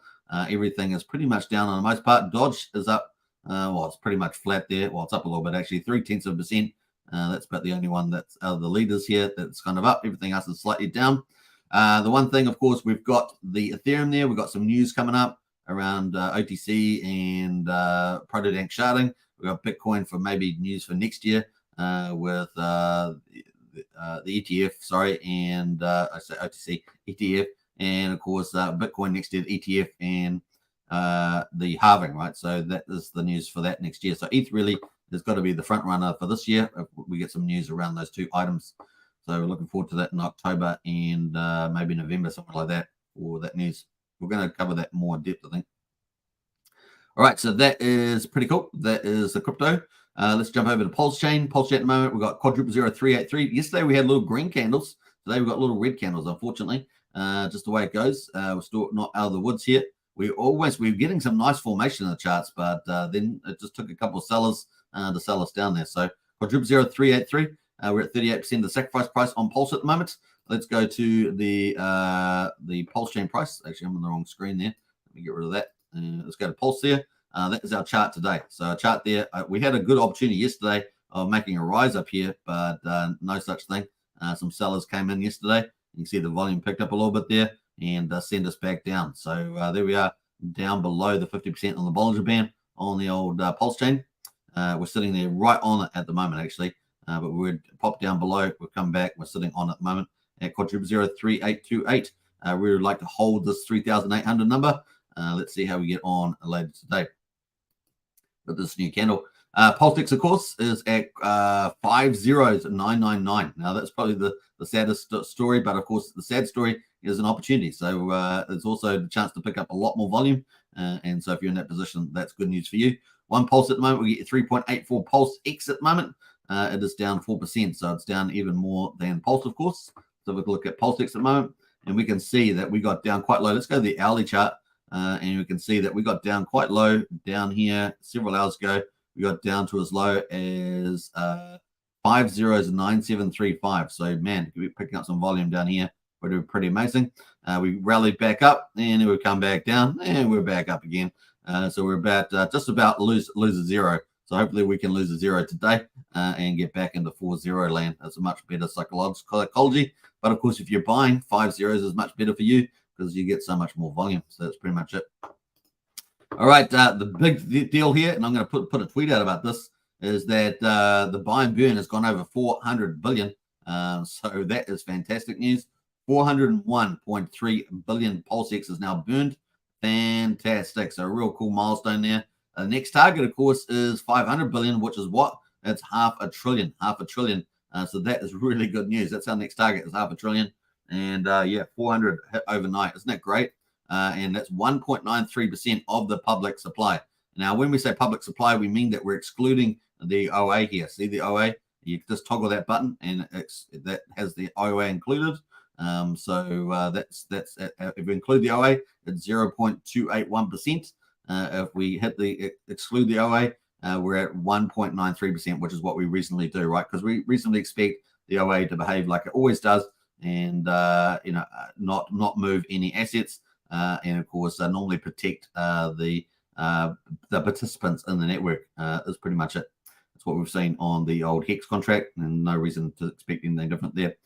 Everything is pretty much down on the most part. Dodge is up. It's pretty much flat there. Well, it's up a little bit, actually, 0.3%. That's about the only one that's out of the leaders here that's kind of up. Everything else is slightly down. The one thing, of course, we've got the Ethereum there. We've got some news coming up around OTC and PortalX sharding. We've got Bitcoin for maybe news for next year with ETF, sorry, and I say OTC ETF, and of course Bitcoin next year, the ETF, and the halving, right? So that is the news for that next year. So ETH really has got to be the front runner for this year if we get some news around those two items. So we're looking forward to that in October and maybe November, something like that, for that news. We're going to cover that more in depth, I think. All right, so that is pretty cool. That is the crypto. Let's jump over to Pulsechain. Pulsechain at the moment, we've got quadruple 0383. Yesterday we had little green candles. Today we've got little red candles, unfortunately. Just the way it goes. We're still not out of the woods here. We're getting some nice formation in the charts, but then it just took a couple of sellers to sell us down there. So quadruple 0383. We're at 38% of the sacrifice price on Pulse at the moment. Let's go to the Pulsechain price. Actually, I'm on the wrong screen there. Let me get rid of that. Let's go to Pulse there. That is our chart today. So our chart there, we had a good opportunity yesterday of making a rise up here, but no such thing. Some sellers came in yesterday. You can see the volume picked up a little bit there and send us back down. So there we are, down below the 50% on the Bollinger Band on the old Pulsechain. We're sitting there right on it at the moment, actually. But we would pop down below. We'll come back. We're sitting on at the moment at quadruple 03828. We would like to hold this 3,800 number. Let's see how we get on later today with this new candle. PortalX, of course, is at 50999. Now, that's probably the saddest story, but of course, the sad story is an opportunity. So there's also the chance to pick up a lot more volume. And so if you're in that position, that's good news for you. One Pulse at the moment, we get 3.84 PulseX at the moment. It is down 4%, so it's down even more than Pulse, of course. So we can look at PulseX at the moment, and we can see that we got down quite low. Let's go to the hourly chart, and we can see that we got down quite low down here several hours ago. We got down to as low as 509735. So, man, we're picking up some volume down here. Pretty amazing. We rallied back up, and then we come back down, and we're back up again. So we're about just about lose a zero. So hopefully we can lose a zero today and get back into 4-0 land. That's a much better psychology. But of course, if you're buying 5 zeros, is much better for you because you get so much more volume. So that's pretty much it. All right, the big deal here, and I'm going to put a tweet out about this, is that the buy and burn has gone over 400 billion. So that is fantastic news. 401.3 billion PulseX is now burned. Fantastic. So a real cool milestone there. The next target, of course, is 500 billion, which is what? It's half a trillion. So that is really good news. That's our next target, is half a trillion. And yeah, 400 hit overnight. Isn't that great? And that's 1.93% of the public supply. Now, when we say public supply, we mean that we're excluding the OA here. See the OA? You just toggle that button, and that has the OA included. So that's if we include the OA, it's 0.281%. If we hit the exclude the OA, we're at 1.93%, which is what we reasonably do, right? Because we reasonably expect the OA to behave like it always does, and not move any assets, and of course normally protect the participants in the network. Is pretty much it. That's what we've seen on the old Hex contract, and no reason to expect anything different there.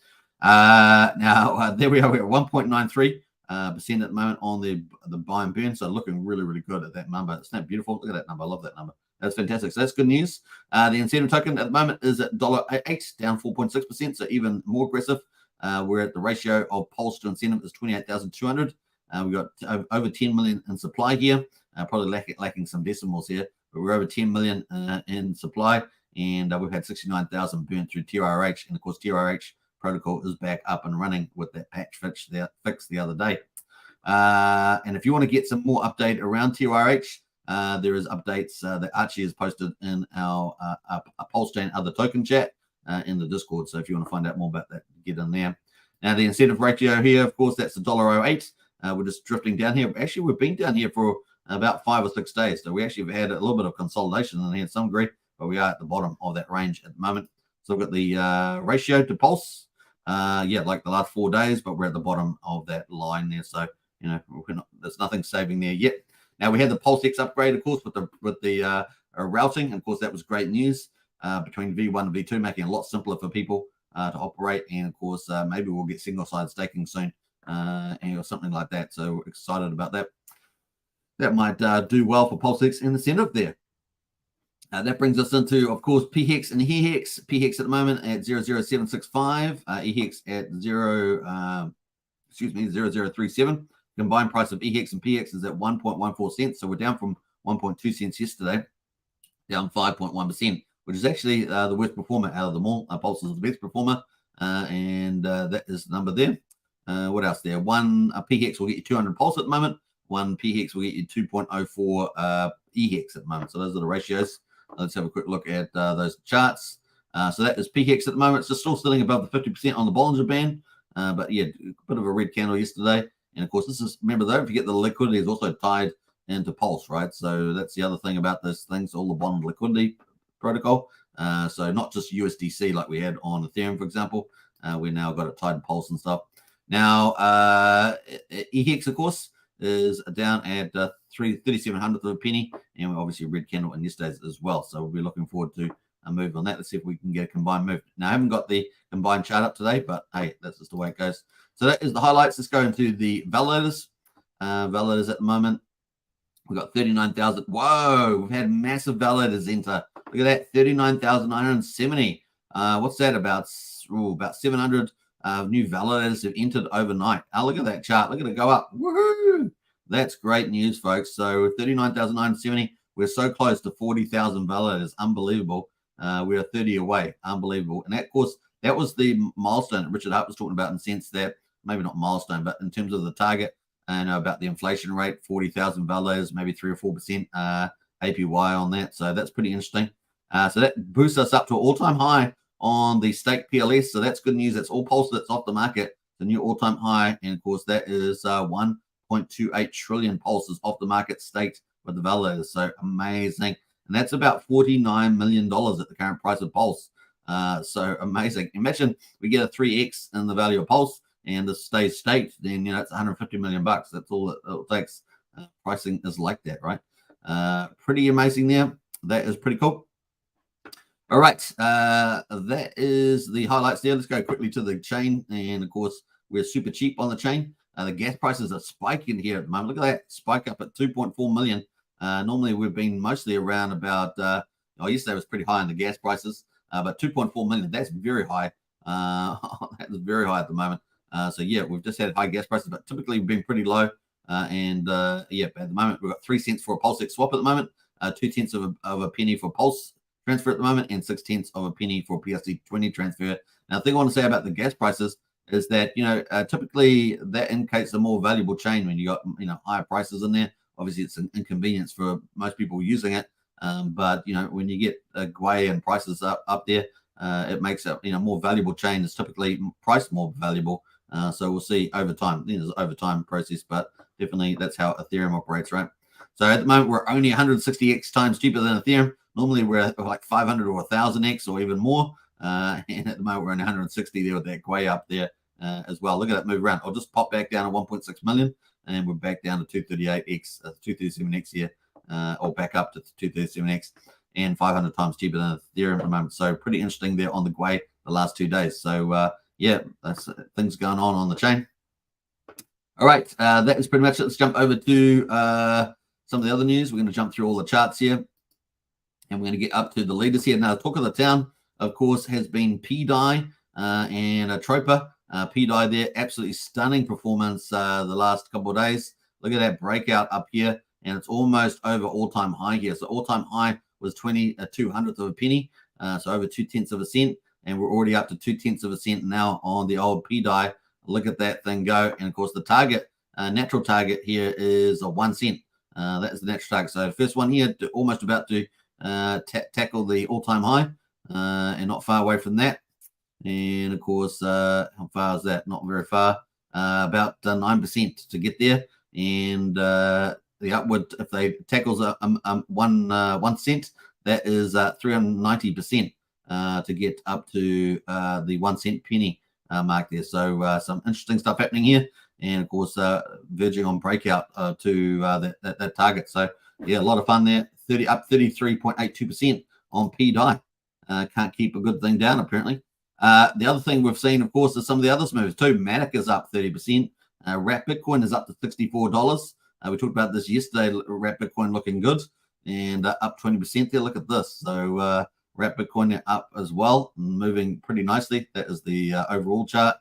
Now there we are. We're at 1.93%. At the moment on the buy and burn, so looking really good at that number. Isn't that beautiful? Look at that number. I love that number. That's fantastic. So that's good news. The incentive token at the moment is at $1.08, down 4.6%, so even more aggressive. We're at the ratio of Pulse to incentive is 28,200. We've got over 10 million in supply here. Probably lacking some decimals here, but we're over 10 million in supply, and we've had 69,000 burnt through TRH, and of course TRH protocol is back up and running with that patch fix the other day. And if you want to get some more update around TRH, there is updates that Archie has posted in our Pulsechain other token chat in the Discord. So if you want to find out more about that, get in there. Now the incentive ratio here, of course, that's $1.08. We're just drifting down here. Actually, we've been down here for about 5 or 6 days. So we actually have had a little bit of consolidation in here in some degree, but we are at the bottom of that range at the moment. So we've got the ratio to Pulse. Yeah, like the last 4 days, but we're at the bottom of that line there. So, there's nothing saving there yet. Now we had the PulseX upgrade, of course, with the routing. And of course, that was great news between V1 and V2, making it a lot simpler for people to operate. And of course, maybe we'll get single-side staking soon or something like that. So we're excited about that. That might do well for PulseX and incentive there. That brings us into, of course, PHEX and EHEX. PHEX at the moment at 00765, EHEX at 0037. Combined price of EHEX and PHEX is at 1.14 cents. So we're down from 1.2 cents yesterday, down 5.1%, which is actually the worst performer out of them all. Pulse is the best performer, and that is the number there. What else there? One PHEX will get you 200 Pulse at the moment. One PHEX will get you 2.04 EHEX at the moment. So those are the ratios. Let's have a quick look at those charts. So that is PHEX at the moment. It's just still sitting above the 50% on the Bollinger Band. But yeah, a bit of a red candle yesterday. And of course, this is, remember, don't forget the liquidity is also tied into Pulse, right? So that's the other thing about those things, all the bond liquidity protocol. So not just USDC like we had on Ethereum, for example. We now got it tied to Pulse and stuff. Now, EHEX, of course, is down at 3/3700th of a penny, and we're obviously a red candle in yesterday's as well. So we'll be looking forward to a move on that. Let's see if we can get a combined move. Now, I haven't got the combined chart up today, but hey, that's just the way it goes. So that is the highlights. Let's go into the validators. Validators at the moment, we've got 39,000. Whoa, we've had massive validators enter. Look at that, 39,970. What's that about? About 700 new validators have entered overnight. Look at that chart. Look at it go up. Woohoo! That's great news, folks. So 39,970. We're so close to 40,000 validators. Unbelievable. We are 30 away. Unbelievable. And that, of course, that was the milestone that Richard Hart was talking about, in the sense that, maybe not milestone, but in terms of the target and about the inflation rate, 40,000 validators, maybe 3 or 4% APY on that. So that's pretty interesting. So that boosts us up to an all-time high on the stake PLS. So that's good news. That's all Pulse that's off the market. The new all-time high. And of course, that is 1.28 trillion Pulses off the market staked with the validators. So amazing. And that's about $49 million at the current price of Pulse. So amazing. Imagine we get a 3x in the value of Pulse and this stays staked, then, you know, it's 150 million bucks. That's all it takes. Pricing is like that, right? Pretty amazing there. That is pretty cool. All right, that is the highlights there. Let's go quickly to the chain. And of course, we're super cheap on the chain. The gas prices are spiking here at the moment. Look at that, spike up at 2.4 million. Normally, we've been mostly around about, yesterday was pretty high on the gas prices, but 2.4 million, that's very high. That is very high at the moment. So yeah, we've just had high gas prices, but typically we've been pretty low. Yeah, at the moment, we've got 3 cents for a PulseX swap at the moment, 2 cents of a penny for Pulse transfer at the moment, and 6 cents of a penny for PSD20 transfer. Now, the thing I want to say about the gas prices is that, typically that indicates a more valuable chain when you got, higher prices in there. Obviously, it's an inconvenience for most people using it. But, when you get a GWEI and prices up there, it makes it, more valuable chain. It's typically priced more valuable. So we'll see over time. There's an over time process, but definitely that's how Ethereum operates, right? So at the moment, we're only 160x times cheaper than Ethereum. Normally, we're like 500 or 1,000x or even more. And at the moment, we're only 160 there with that GWEI up there as well. Look at that move around. I'll just pop back down to 1.6 million, and we're back down to 238x, 237x here, or back up to 237x, and 500 times cheaper than Ethereum at the moment. So pretty interesting there on the GWEI the last 2 days. So yeah, that's things going on the chain. All right, that is pretty much it. Let's jump over to some of the other news. We're going to jump through all the charts here, and we're going to get up to the leaders here. Now, the talk of the town, of course, has been PDI and Tropa. PDI there, absolutely stunning performance the last couple of days. Look at that breakout up here, and it's almost over all-time high here. So all-time high was 2/200th of a penny, so over 2/10 of a cent, and we're already up to 2/10 of a cent now on the old PDI. Look at that thing go. And of course, the target, natural target here is a 1 cent. That is the natural target. So the first one here, almost about to tackle the all-time high, and not far away from that. And of course, how far is that? Not very far. About 9% to get there. And the upward, if they tackles 1 cent, that is 390% to get up to the 1 cent penny mark there. So some interesting stuff happening here, and of course verging on breakout to that target. So yeah, a lot of fun there. 33.82% on PDI. Can't keep a good thing down apparently. The other thing we've seen, of course, is some of the other moves too. Matic is up 30%. Wrap Bitcoin is up to $64. We talked about this yesterday. Wrap Bitcoin looking good. and up 20% there. Look at this. So wrap Bitcoin up as well, moving pretty nicely. That is the overall chart,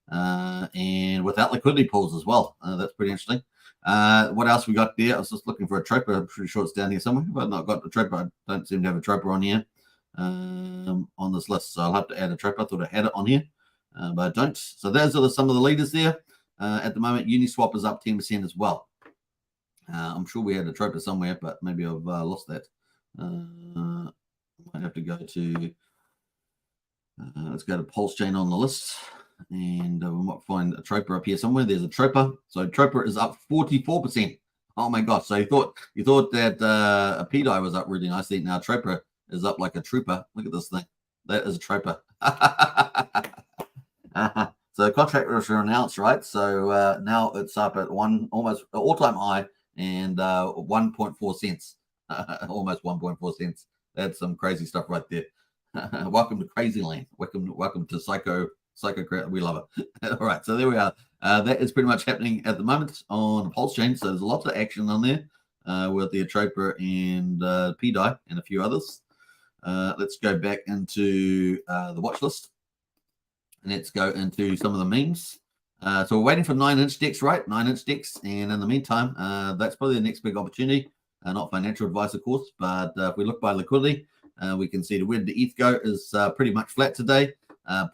and without liquidity pools as well. That's pretty interesting. What else we got there? I was just looking for a troper. I'm pretty sure it's down here somewhere, but I've not got the troper. I don't seem to have a troper on here on this list, so I'll have to add a troper. I thought I had it on here, but I don't. So those are some of the leaders there. At the moment, Uniswap is up 10% as well. I'm sure we had a troper somewhere, but maybe I've lost that. Might have to go to let's go to Pulsechain on the list, and we might find a troper up here somewhere. There's a troper. So troper is up 44%. Oh my gosh! So you thought that a PDI was up really nicely. Now troper is up like a trooper. Look at this thing. That is a troper. So the contract was announced, right? So now it's up at almost all-time high and 1.4 cents. Almost 1.4 cents. That's some crazy stuff right there. Welcome to crazy land. Welcome to psycho. We love it. All right, so there we are. That is pretty much happening at the moment on Pulsechain. So there's lots of action on there with the Atropa and PDI and a few others. Let's go back into the watch list. And let's go into some of the memes. So we're waiting for 9-inch decks, right? 9-inch decks. And in the meantime, that's probably the next big opportunity. Not financial advice, of course, but if we look by liquidity, we can see the where the ETH go is pretty much flat today.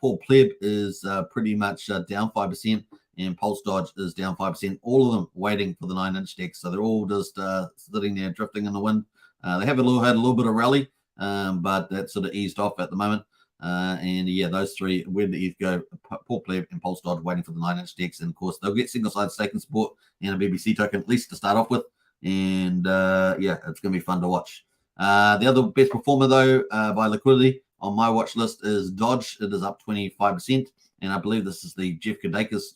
Paul Pleb is pretty much down 5%, and Pulse Dodge is down 5%. All of them waiting for the 9-inch decks. So they're all just sitting there drifting in the wind. They have had a little bit of rally, but that's sort of eased off at the moment. And yeah, those three, where the ETH go, Paul Pleb and Pulse Dodge waiting for the 9-inch decks. And of course, they'll get single-sided staking support and a BBC token at least to start off with. And yeah, it's going to be fun to watch. The other best performer, though, by liquidity on my watch list is Dodge. It is up 25%. And I believe this is the Jeff Kadakis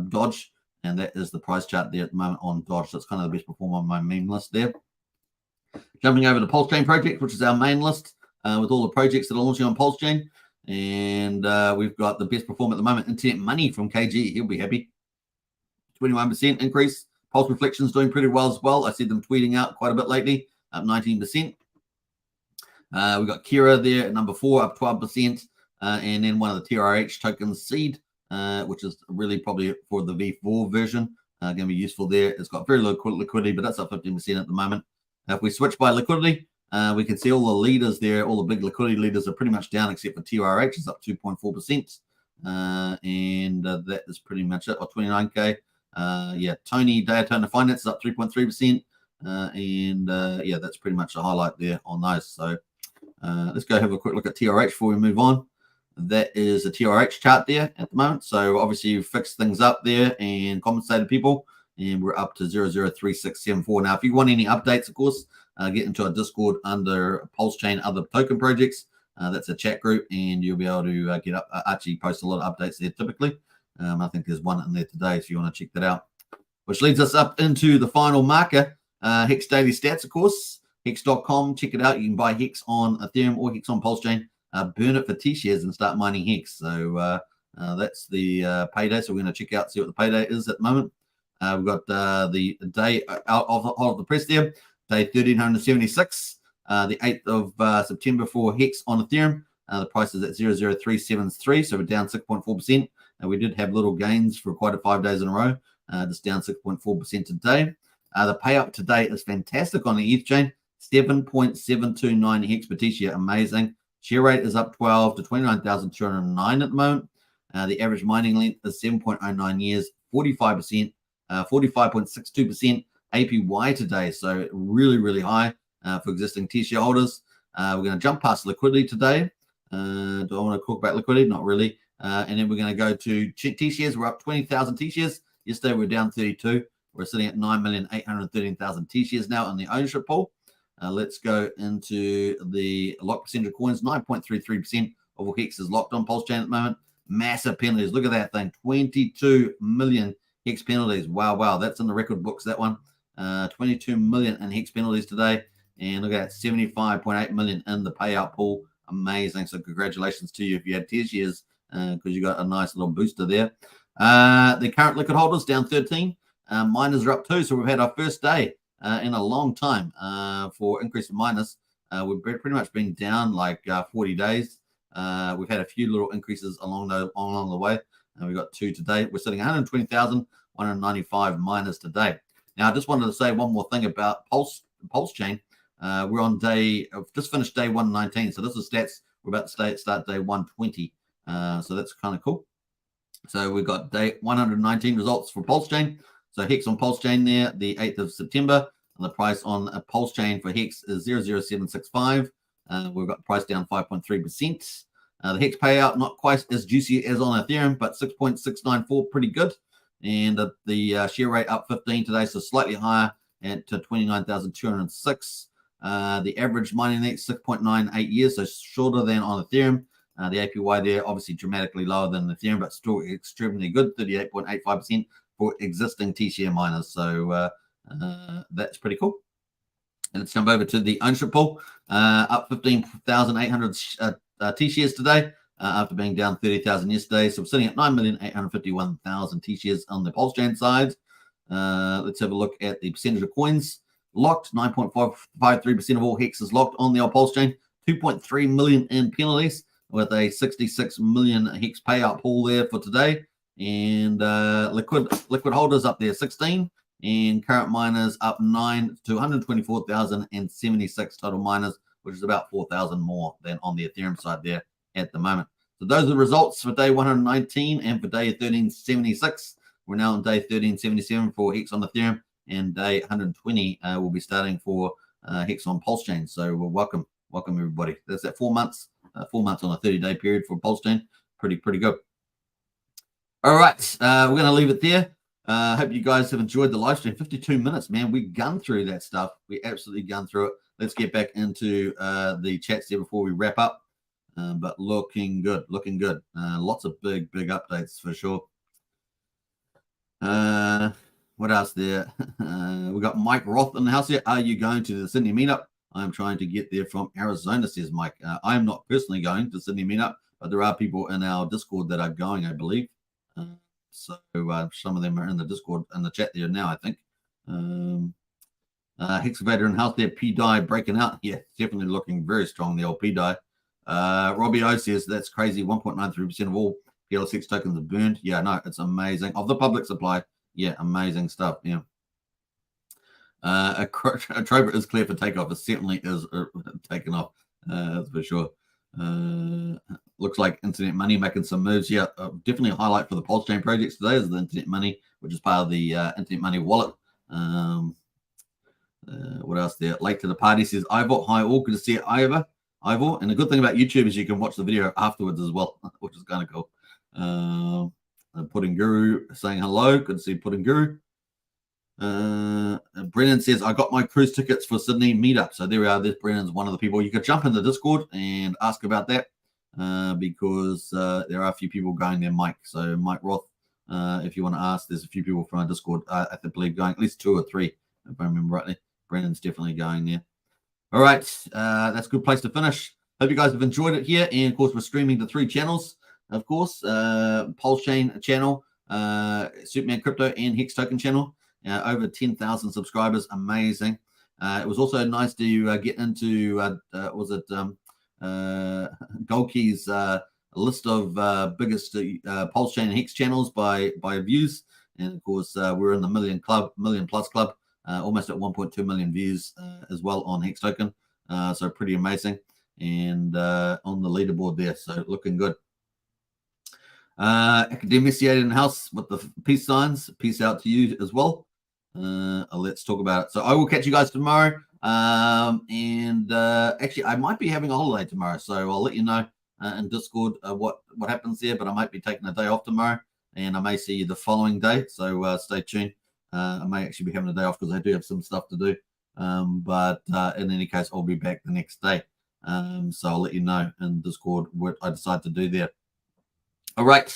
Dodge. And that is the price chart there at the moment on Dodge. So it's kind of the best performer on my main list there. Jumping over to Pulsechain project, which is our main list. With all the projects that are launching on Pulsechain. And we've got the best performer at the moment, Internet Money from KG. He'll be happy. 21% increase. Pulse Reflections doing pretty well as well. I see them tweeting out quite a bit lately, up 19%. We've got Kira there at number 4, up 12%. And then one of the TRH tokens, Seed, which is really probably for the V4 version. Going to be useful there. It's got very low liquidity, but that's up 15% at the moment. If we switch by liquidity, we can see all the leaders there, all the big liquidity leaders are pretty much down except for TRH is up 2.4%. And that is pretty much it, or 29K. Yeah, Tony Daytona Finance is up 3.3%. And yeah, that's pretty much the highlight there on those. So let's go have a quick look at TRH before we move on. That is a TRH chart there at the moment. So obviously you've fixed things up there and compensated people. And we're up to 003674. Now, if you want any updates, of course, get into our Discord under Pulsechain other token projects. That's a chat group, and you'll be able to get up. Archie posts a lot of updates there typically. I think there's one in there today, if you want to check that out. Which leads us up into the final marker, Hex Daily Stats, of course. Hex.com, check it out. You can buy Hex on Ethereum or Hex on Pulsechain. Burn it for T-shares and start mining Hex. So that's the payday. So we're going to check out, see what the payday is at the moment. We've got the day out of the press there, day 1376, the 8th of September for Hex on Ethereum. The price is at 0.00373, so we're down 6.4%. We did have little gains for quite a 5 days in a row, just down 6.4% today. The payout today is fantastic on the ETH chain, 7.729 Hex per T-share, amazing. Share rate is up 12 to 29,209 at the moment. The average mining length is 7.09 years, 45%. 45.62% APY today, so really, really high for existing T-share holders. We're going to jump past liquidity today. Do I want to talk about liquidity? Not really. And then we're going to go to T-shares. We're up 20,000 T-shares. Yesterday we were down 32. We're sitting at 9,813,000 T-shares now in the ownership pool. Let's go into the lock percentage of coins. 9.33% of all Hex is locked on Pulsechain at the moment. Massive penalties. Look at that thing. 22 million Hex penalties. Wow. That's in the record books, that one. 22 million in Hex penalties today. And look at that, 75.8 million in the payout pool. Amazing. So congratulations to you if you had T-shares because you got a nice little booster there. The current liquid holders down 13. Miners are up 2. So we've had our first day in a long time for increase and minus. We've pretty much been down like 40 days. We've had a few little increases along the way, and we've got 2 today. We're sitting 120,195 minus today. Now, I just wanted to say one more thing about Pulsechain. We're on just finished day 119, so this is stats. We're about to start day 120, so that's kind of cool. So we've got day 119 results for Pulsechain. So Hex on Pulsechain there, the 8th of September. And the price on a Pulsechain for Hex is 00765. We've got the price down 5.3%. The Hex payout, not quite as juicy as on Ethereum, but 6.694, pretty good. And the share rate up 15 today, so slightly higher at 29,206. The average mining next 6.98 years, so shorter than on Ethereum. The APY there obviously dramatically lower than Ethereum, but still extremely good, 38.85% for existing TCM miners. So that's pretty cool. And let's jump over to the ownership pool, up 15,800 T shares today after being down 30,000 yesterday. So we're sitting at 9,851,000 T shares on the Pulsechain side. Let's have a look at the percentage of coins locked. 9.53% of all Hex is locked on the old Pulsechain. 2.3 million in penalties, with a 66 million Hex payout pool there for today. And liquid holders up there 16, and current miners up 9 to 124,076 total miners, which is about 4,000 more than on the Ethereum side there at the moment. So those are the results for day 119 and for day 1376. We're now on day 1377 for Hex on Ethereum, and day 120 will be starting for Hex on Pulsechain. So welcome everybody. That's at 4 months. 4 months on a 30-day period for Pulsechain. Pretty good. All right, we're going to leave it there. Hope you guys have enjoyed the live stream. 52 minutes, man. We gunned through that stuff. We absolutely gunned through it. Let's get back into the chats there before we wrap up. But looking good. Lots of big updates for sure. What else there? We got Mike Roth in the house here. Are you going to the Sydney meetup? I'm trying to get there from Arizona, says Mike. I am not personally going to Sydney meetup, but there are people in our Discord that are going, I believe. So some of them are in the Discord, in the chat there now, I think. Hexavator and Health there, P-Die breaking out. Yeah, definitely looking very strong, the old P-Die. Robbie O says that's crazy. 1.93% of all PLSX tokens are burned. Yeah, no, it's amazing. Of the public supply, yeah, amazing stuff. Yeah. A Trover is clear for takeoff. It certainly is taken off. That's for sure. Looks like Internet Money making some moves. Yeah, definitely a highlight for the Pulsechain projects today is the Internet Money, which is part of the Internet Money wallet. What else there? Late to the party says Ivor. Hi all, good to see you, Ivor. And the good thing about YouTube is you can watch the video afterwards as well, which is kind of cool. Pudding Guru saying hello. Good to see Pudding Guru. Brennan says, I got my cruise tickets for Sydney meetup. So there we are. There's Brennan's one of the people. You could jump in the Discord and ask about that because there are a few people going there, Mike. So Mike Roth, if you want to ask, there's a few people from our Discord, I believe, going, at least 2 or 3, if I remember rightly. Brennan's definitely going there. All right. That's a good place to finish. Hope you guys have enjoyed it here. And, of course, we're streaming to 3 channels, of course. Pulsechain channel, Superman Crypto, and Hex Token channel. Over 10,000 subscribers. Amazing. It was also nice to get into, Golkey's list of biggest Pulsechain and Hex channels by views. And, of course, we're in the million plus club, almost at 1.2 million views as well on Hex Token. So pretty amazing. And on the leaderboard there. So looking good. Academiciated in the house with the peace signs. Peace out to you as well. Let's talk about it. So I will catch you guys tomorrow. Actually, I might be having a holiday tomorrow, so I'll let you know in Discord what happens there. But I might be taking a day off tomorrow, and I may see you the following day. So stay tuned. I may actually be having a day off because I do have some stuff to do. But in any case, I'll be back the next day. So I'll let you know in Discord what I decide to do there. All right.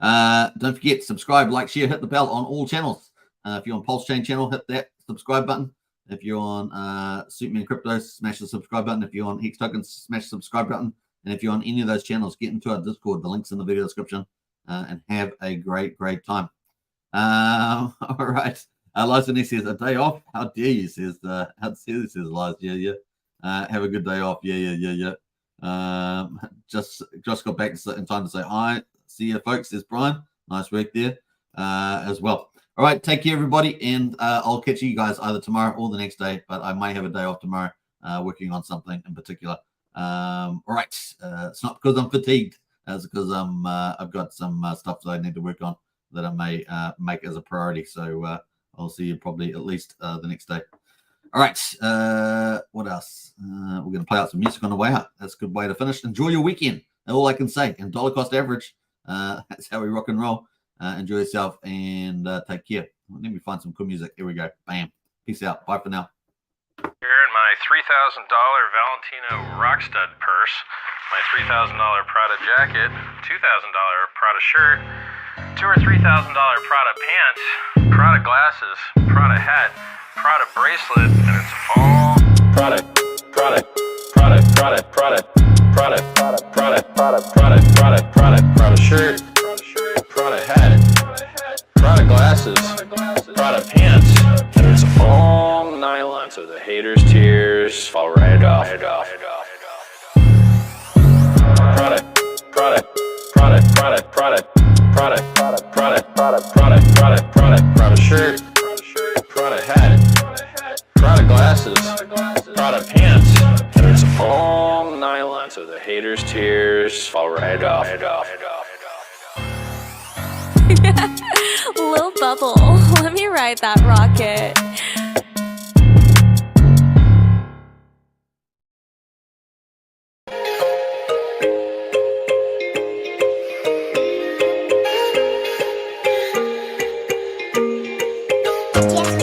Don't forget, subscribe, like, share, hit the bell on all channels. If you're on Pulsechain channel, hit that subscribe button. If you're on Superman Crypto, smash the subscribe button. If you're on Hex Token, smash the subscribe button. And if you're on any of those channels, get into our Discord. The link's in the video description. And have a great time. All right. Liza says a day off. How dare you? Says how dare you? Says Liza. Yeah. Have a good day off. Yeah. Just got back in time to say hi. See you, folks. Says Brian. Nice work there as well. All right, take care, everybody, and I'll catch you guys either tomorrow or the next day. But I may have a day off tomorrow, working on something in particular. All right, it's not because I'm fatigued. It's because I've got some stuff that I need to work on that I may make as a priority. So I'll see you probably at least the next day. All right, what else? We're going to play out some music on the way out. That's a good way to finish. Enjoy your weekend. That's all I can say. And dollar cost average. That's how we rock and roll. Enjoy yourself and take care. Let me find some cool music. Here we go. Bam. Peace out. Bye for now. Here in my $3,000 Valentino Rockstud purse, my $3,000 Prada jacket, $2,000 Prada shirt, $2,000 or $3,000 Prada pants, Prada glasses, Prada hat, Prada bracelet, and it's all Prada shirt, Prada hat, Prada glasses, Prada pants, and it's all nylon, so the haters' tears fall right off. Prada shirt, Prada hat, Prada glasses, Prada pants, and it's all nylon, so the haters' tears fall right off. Lil Bubble, let me ride that rocket. Yes.